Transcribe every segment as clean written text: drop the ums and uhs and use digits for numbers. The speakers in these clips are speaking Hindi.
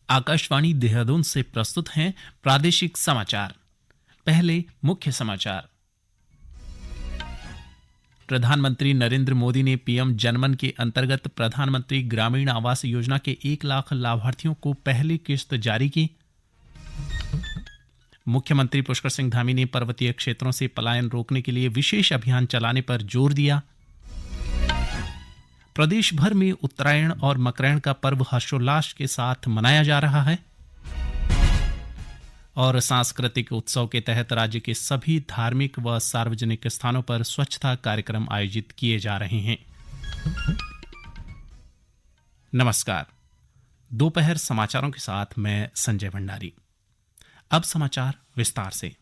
आकाशवाणी देहरादून से प्रस्तुत हैं प्रादेशिक समाचार। पहले मुख्य समाचार। प्रधानमंत्री नरेंद्र मोदी ने पीएम जनमन के अंतर्गत प्रधानमंत्री ग्रामीण आवास योजना के 1 लाख लाभार्थियों को पहली किस्त जारी की। मुख्यमंत्री पुष्कर सिंह धामी ने पर्वतीय क्षेत्रों से पलायन रोकने के लिए विशेष अभियान चलाने पर जोर दिया। प्रदेश भर में उत्तरायण और मकरैण का पर्व हर्षोल्लास के साथ मनाया जा रहा है। और सांस्कृतिक उत्सव के तहत राज्य के सभी धार्मिक व सार्वजनिक स्थानों पर स्वच्छता कार्यक्रम आयोजित किए जा रहे हैं। नमस्कार। दोपहर समाचारों के साथ मैं संजय भंडारी। अब समाचार विस्तार से।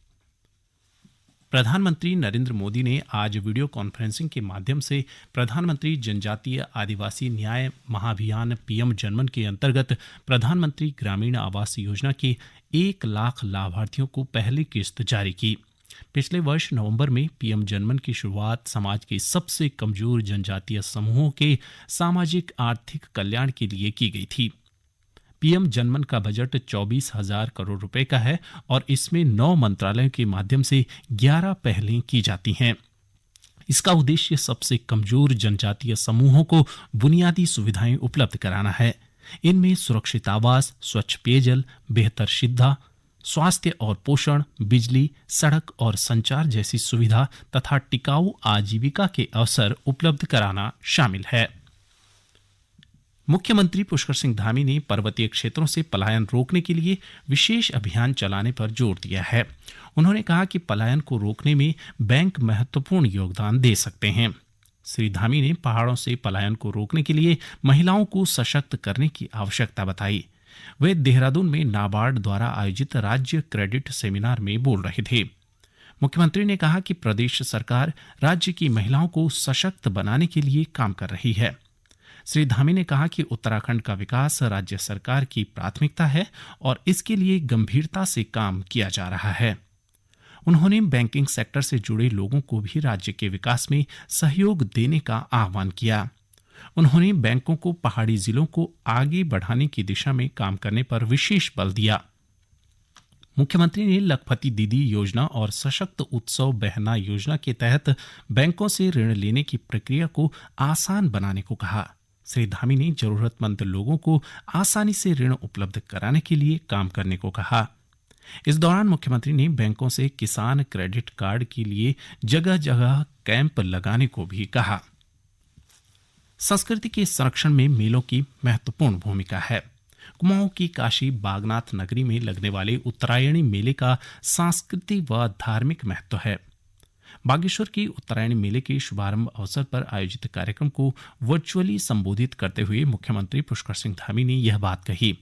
प्रधानमंत्री नरेंद्र मोदी ने आज वीडियो कॉन्फ्रेंसिंग के माध्यम से प्रधानमंत्री जनजातीय आदिवासी न्याय महाअभियान पीएम जनमन के अंतर्गत प्रधानमंत्री ग्रामीण आवास योजना के 1 लाख लाभार्थियों को पहली किस्त जारी की। पिछले वर्ष नवंबर में पीएम जनमन की शुरुआत समाज के सबसे कमजोर जनजातीय समूहों के सामाजिक आर्थिक कल्याण के लिए की गई थी। पीएम जनमन का बजट 24,000 करोड़ रुपए का है और इसमें 9 मंत्रालयों के माध्यम से 11 पहलें की जाती हैं। इसका उद्देश्य सबसे कमजोर जनजातीय समूहों को बुनियादी सुविधाएं उपलब्ध कराना है। इनमें सुरक्षित आवास, स्वच्छ पेयजल, बेहतर शिक्षा, स्वास्थ्य और पोषण, बिजली, सड़क और संचार जैसी सुविधा तथा टिकाऊ आजीविका के अवसर उपलब्ध कराना शामिल है। मुख्यमंत्री पुष्कर सिंह धामी ने पर्वतीय क्षेत्रों से पलायन रोकने के लिए विशेष अभियान चलाने पर जोर दिया है। उन्होंने कहा कि पलायन को रोकने में बैंक महत्वपूर्ण योगदान दे सकते हैं। श्री धामी ने पहाड़ों से पलायन को रोकने के लिए महिलाओं को सशक्त करने की आवश्यकता बताई। वे देहरादून में नाबार्ड द्वारा आयोजित राज्य क्रेडिट सेमिनार में बोल रहे थे। मुख्यमंत्री ने कहा कि प्रदेश सरकार राज्य की महिलाओं को सशक्त बनाने के लिए काम कर रही है। श्री धामी ने कहा कि उत्तराखंड का विकास राज्य सरकार की प्राथमिकता है और इसके लिए गंभीरता से काम किया जा रहा है। उन्होंने बैंकिंग सेक्टर से जुड़े लोगों को भी राज्य के विकास में सहयोग देने का आह्वान किया। उन्होंने बैंकों को पहाड़ी जिलों को आगे बढ़ाने की दिशा में काम करने पर विशेष बल दिया। मुख्यमंत्री ने लखपति दीदी योजना और सशक्त उत्सव बहना योजना के तहत बैंकों से ऋण लेने की प्रक्रिया को आसान बनाने को कहा। श्री धामी ने जरूरतमंद लोगों को आसानी से ऋण उपलब्ध कराने के लिए काम करने को कहा। इस दौरान मुख्यमंत्री ने बैंकों से किसान क्रेडिट कार्ड के लिए जगह जगह कैंप लगाने को भी कहा। संस्कृति के संरक्षण में मेलों की महत्वपूर्ण भूमिका है। कुमाऊं की काशी बागनाथ नगरी में लगने वाले उत्तरायणी मेले का सांस्कृतिक व धार्मिक महत्व है। बागेश्वर की उत्तरायणी मेले के शुभारंभ अवसर पर आयोजित कार्यक्रम को वर्चुअली संबोधित करते हुए मुख्यमंत्री पुष्कर सिंह धामी ने यह बात कही।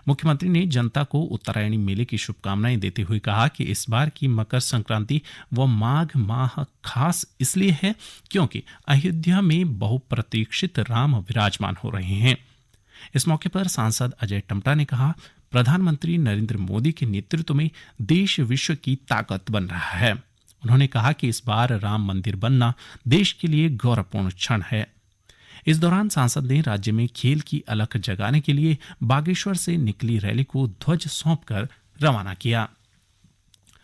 मुख्यमंत्री ने जनता को उत्तरायणी मेले की शुभकामनाएं देते हुए कहा कि इस बार की मकर संक्रांति व माघ माह खास इसलिए है क्योंकि अयोध्या में बहुप्रतीक्षित राम विराजमान हो रहे हैं। इस मौके पर सांसद अजय टम्टा ने कहा, प्रधानमंत्री नरेंद्र मोदी के नेतृत्व में देश विश्व की ताकत बन रहा है। उन्होंने कहा कि इस बार राम मंदिर बनना देश के लिए गौरवपूर्ण क्षण है। इस दौरान सांसद ने राज्य में खेल की अलख जगाने के लिए बागेश्वर से निकली रैली को ध्वज सौंपकर रवाना किया।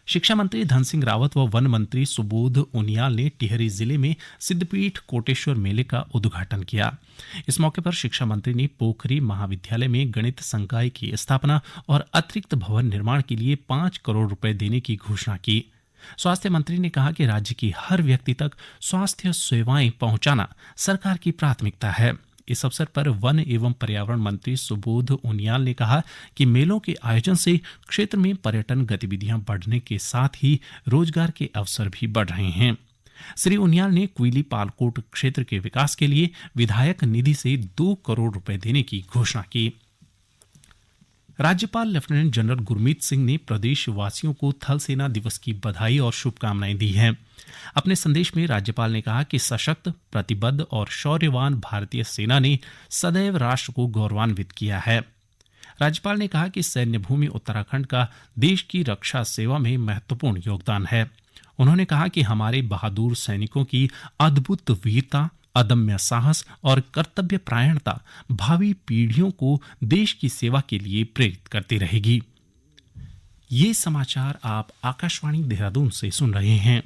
शिक्षा मंत्री धन सिंह रावत व वन मंत्री सुबोध उनियाल ने टिहरी जिले में सिद्धपीठ कोटेश्वर मेले का उद्घाटन किया। इस मौके पर शिक्षा मंत्री ने पोखरी महाविद्यालय में गणित संकाय की स्थापना और अतिरिक्त भवन निर्माण के लिए 5 करोड़ रुपए देने की घोषणा की। स्वास्थ्य मंत्री ने कहा कि राज्य की हर व्यक्ति तक स्वास्थ्य सेवाएं पहुंचाना सरकार की प्राथमिकता है। इस अवसर पर वन एवं पर्यावरण मंत्री सुबोध उनियाल ने कहा कि मेलों के आयोजन से क्षेत्र में पर्यटन गतिविधियां बढ़ने के साथ ही रोजगार के अवसर भी बढ़ रहे हैं। श्री उनियाल ने कुइली पालकोट क्षेत्र के विकास के लिए विधायक निधि से 2 करोड़ रुपए देने की घोषणा की। राज्यपाल लेफ्टिनेंट जनरल गुरमीत सिंह ने प्रदेशवासियों को थल सेना दिवस की बधाई और शुभकामनाएं दी हैं। अपने संदेश में राज्यपाल ने कहा कि सशक्त, प्रतिबद्ध और शौर्यवान भारतीय सेना ने सदैव राष्ट्र को गौरवान्वित किया है। राज्यपाल ने कहा कि सैन्य भूमि उत्तराखंड का देश की रक्षा सेवा में महत्वपूर्ण योगदान है। उन्होंने कहा कि हमारे बहादुर सैनिकों की अद्भुत वीरता अदम्य साहस और कर्तव्य परायणता भावी पीढ़ियों को देश की सेवा के लिए प्रेरित करती रहेगी। ये समाचार आप आकाशवाणी देहरादून से सुन रहे हैं।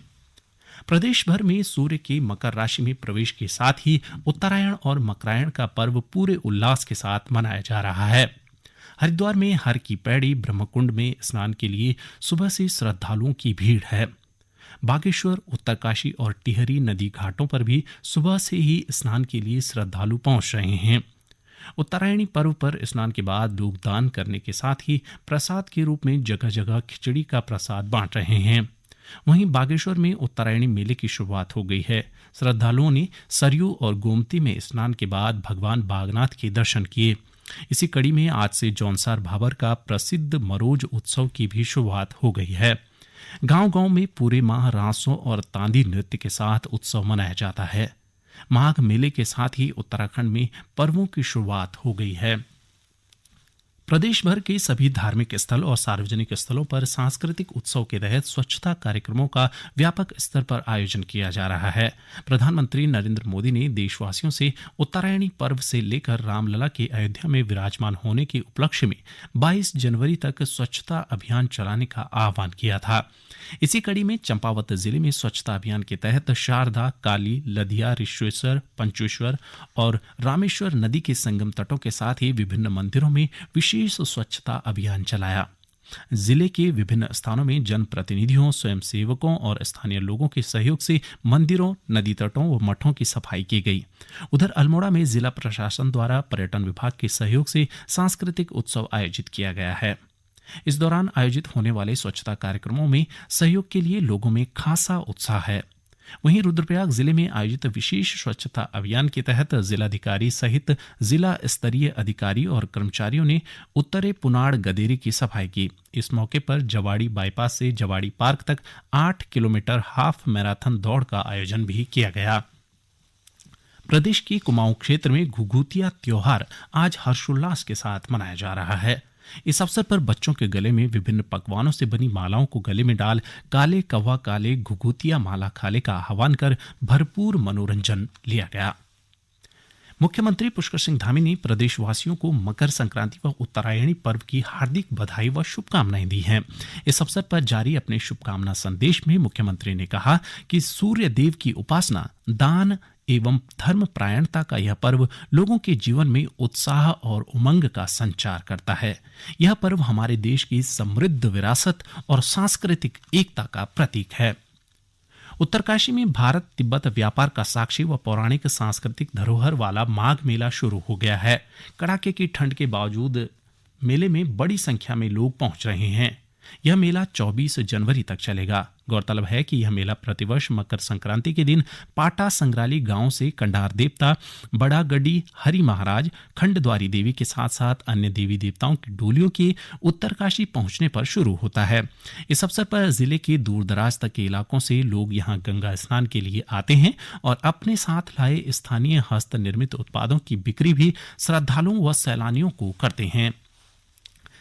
प्रदेश भर में सूर्य के मकर राशि में प्रवेश के साथ ही उत्तरायण और मकरायण का पर्व पूरे उल्लास के साथ मनाया जा रहा है। हरिद्वार में हर की पैड़ी ब्रह्मकुंड में स्नान के लिए सुबह से श्रद्धालुओं की भीड़ है। बागेश्वर, उत्तरकाशी और टिहरी नदी घाटों पर भी सुबह से ही स्नान के लिए श्रद्धालु पहुंच रहे हैं। उत्तरायणी पर्व पर स्नान के बाद लोग दान करने के साथ ही प्रसाद के रूप में जगह जगह खिचड़ी का प्रसाद बांट रहे हैं। वहीं बागेश्वर में उत्तरायणी मेले की शुरुआत हो गई है। श्रद्धालुओं ने सरयू और गोमती में स्नान के बाद भगवान बागनाथ के दर्शन किए। इसी कड़ी में आज से जौनसार भाबर का प्रसिद्ध मरोज उत्सव की भी शुरुआत हो गई है। गांव-गांव में पूरे माह रासों और तांदी नृत्य के साथ उत्सव मनाया जाता है। माघ मेले के साथ ही उत्तराखंड में पर्वों की शुरुआत हो गई है। प्रदेश भर के सभी धार्मिक स्थल और सार्वजनिक स्थलों पर सांस्कृतिक उत्सव के तहत स्वच्छता कार्यक्रमों का व्यापक स्तर पर आयोजन किया जा रहा है। प्रधानमंत्री नरेंद्र मोदी ने देशवासियों से उत्तरायणी पर्व से लेकर रामलला के अयोध्या में विराजमान होने के उपलक्ष्य में 22 जनवरी तक स्वच्छता अभियान चलाने का आह्वान किया था। इसी कड़ी में चंपावत जिले में स्वच्छता अभियान के तहत शारदा, काली, लदिया, ऋषेश्वर, पंचेश्वर और रामेश्वर नदी के संगम तटों के साथ ही विभिन्न मंदिरों में विशेष स्वच्छता अभियान चलाया। जिले के विभिन्न स्थानों में जनप्रतिनिधियों, स्वयंसेवकों और स्थानीय लोगों के सहयोग से मंदिरों, नदी तटों व मठों की सफाई की गई। उधर अल्मोड़ा में जिला प्रशासन द्वारा पर्यटन विभाग के सहयोग से सांस्कृतिक उत्सव आयोजित किया गया है। इस दौरान आयोजित होने वाले स्वच्छता कार्यक्रमों में सहयोग के लिए लोगों में खासा उत्साह है। वहीं रुद्रप्रयाग जिले में आयोजित विशेष स्वच्छता अभियान के तहत जिलाधिकारी सहित जिला स्तरीय अधिकारी और कर्मचारियों ने उत्तरे पुनाड़ गदेरी की सफाई की। इस मौके पर जवाड़ी बाईपास से जवाड़ी पार्क तक 8 किलोमीटर हाफ मैराथन दौड़ का आयोजन भी किया गया। प्रदेश के कुमाऊं क्षेत्र में घुघुतिया त्योहार आज हर्षोल्लास के साथ मनाया जा रहा है। इस अवसर पर बच्चों के गले में विभिन्न पकवानों से बनी मालाओं को गले में डाल काले कौवा काले घुघुतिया माला खाले का आह्वान कर भरपूर मनोरंजन लिया गया। मुख्यमंत्री पुष्कर सिंह धामी ने प्रदेशवासियों को मकर संक्रांति व उत्तरायणी पर्व की हार्दिक बधाई व शुभकामनाएं दी हैं। इस अवसर पर जारी अपने शुभकामना संदेश में मुख्यमंत्री ने कहा कि सूर्य देव की उपासना, दान एवं धर्म परायणता का यह पर्व लोगों के जीवन में उत्साह और उमंग का संचार करता है। यह पर्व हमारे देश की समृद्ध विरासत और सांस्कृतिक एकता का प्रतीक है। उत्तरकाशी में भारत तिब्बत व्यापार का साक्षी व पौराणिक सांस्कृतिक धरोहर वाला माघ मेला शुरू हो गया है। कड़ाके की ठंड के बावजूद मेले में बड़ी संख्या में लोग पहुंच रहे हैं। यह मेला 24 जनवरी तक चलेगा। गौरतलब है कि यह मेला प्रतिवर्ष मकर संक्रांति के दिन पाटा संग्राली गांव से कंडार देवता, बड़ा गड्डी हरि महाराज, खंडद्वारी देवी के साथ साथ अन्य देवी देवताओं की डोलियों के उत्तरकाशी पहुंचने पर शुरू होता है। इस अवसर पर जिले के दूर दराज तक के इलाकों से लोग यहां गंगा स्नान के लिए आते हैं और अपने साथ लाए स्थानीय हस्त निर्मित उत्पादों की बिक्री भी श्रद्धालुओं व सैलानियों को करते हैं।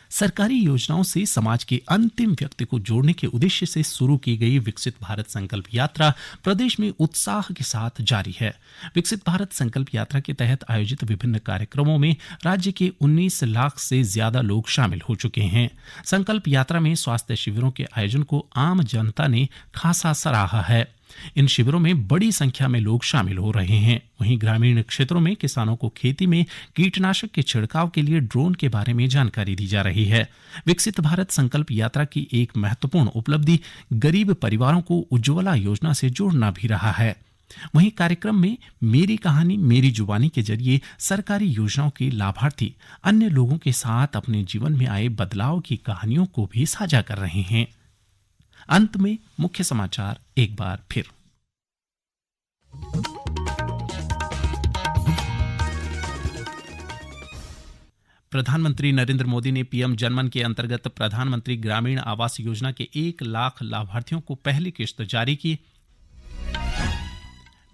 सरकारी योजनाओं से समाज के अंतिम व्यक्ति को जोड़ने के उद्देश्य से शुरू की गई विकसित भारत संकल्प यात्रा प्रदेश में उत्साह के साथ जारी है। विकसित भारत संकल्प यात्रा के तहत आयोजित विभिन्न कार्यक्रमों में राज्य के 19 लाख से ज्यादा लोग शामिल हो चुके हैं। संकल्प यात्रा में स्वास्थ्य शिविरों के आयोजन को आम जनता ने खासा सराहा है। इन शिविरों में बड़ी संख्या में लोग शामिल हो रहे हैं। वहीं ग्रामीण क्षेत्रों में किसानों को खेती में कीटनाशक के छिड़काव के लिए ड्रोन के बारे में जानकारी दी जा रही है। विकसित भारत संकल्प यात्रा की एक महत्वपूर्ण उपलब्धि गरीब परिवारों को उज्ज्वला योजना से जोड़ना भी रहा है। वहीं कार्यक्रम में मेरी कहानी मेरी जुबानी के जरिए सरकारी योजनाओं के लाभार्थी अन्य लोगों के साथ अपने जीवन में आए बदलाव की कहानियों को भी साझा कर रहे हैं। अंत में मुख्य समाचार एक बार फिर। प्रधानमंत्री नरेंद्र मोदी ने पीएम जनमन के अंतर्गत प्रधानमंत्री ग्रामीण आवास योजना के 1 लाख लाभार्थियों को पहली किश्त जारी की।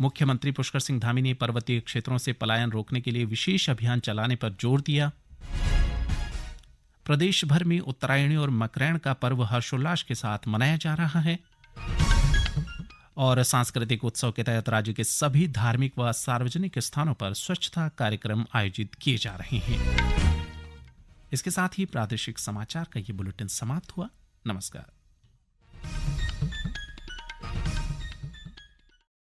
मुख्यमंत्री पुष्कर सिंह धामी ने पर्वतीय क्षेत्रों से पलायन रोकने के लिए विशेष अभियान चलाने पर जोर दिया। प्रदेश भर में उत्तरायणी और मकरैण का पर्व हर्षोल्लास के साथ मनाया जा रहा है। और सांस्कृतिक उत्सव के तहत राज्य के सभी धार्मिक व सार्वजनिक स्थानों पर स्वच्छता कार्यक्रम आयोजित किए जा रहे हैं। इसके साथ ही प्रादेशिक समाचार का ये बुलेटिन समाप्त हुआ। नमस्कार।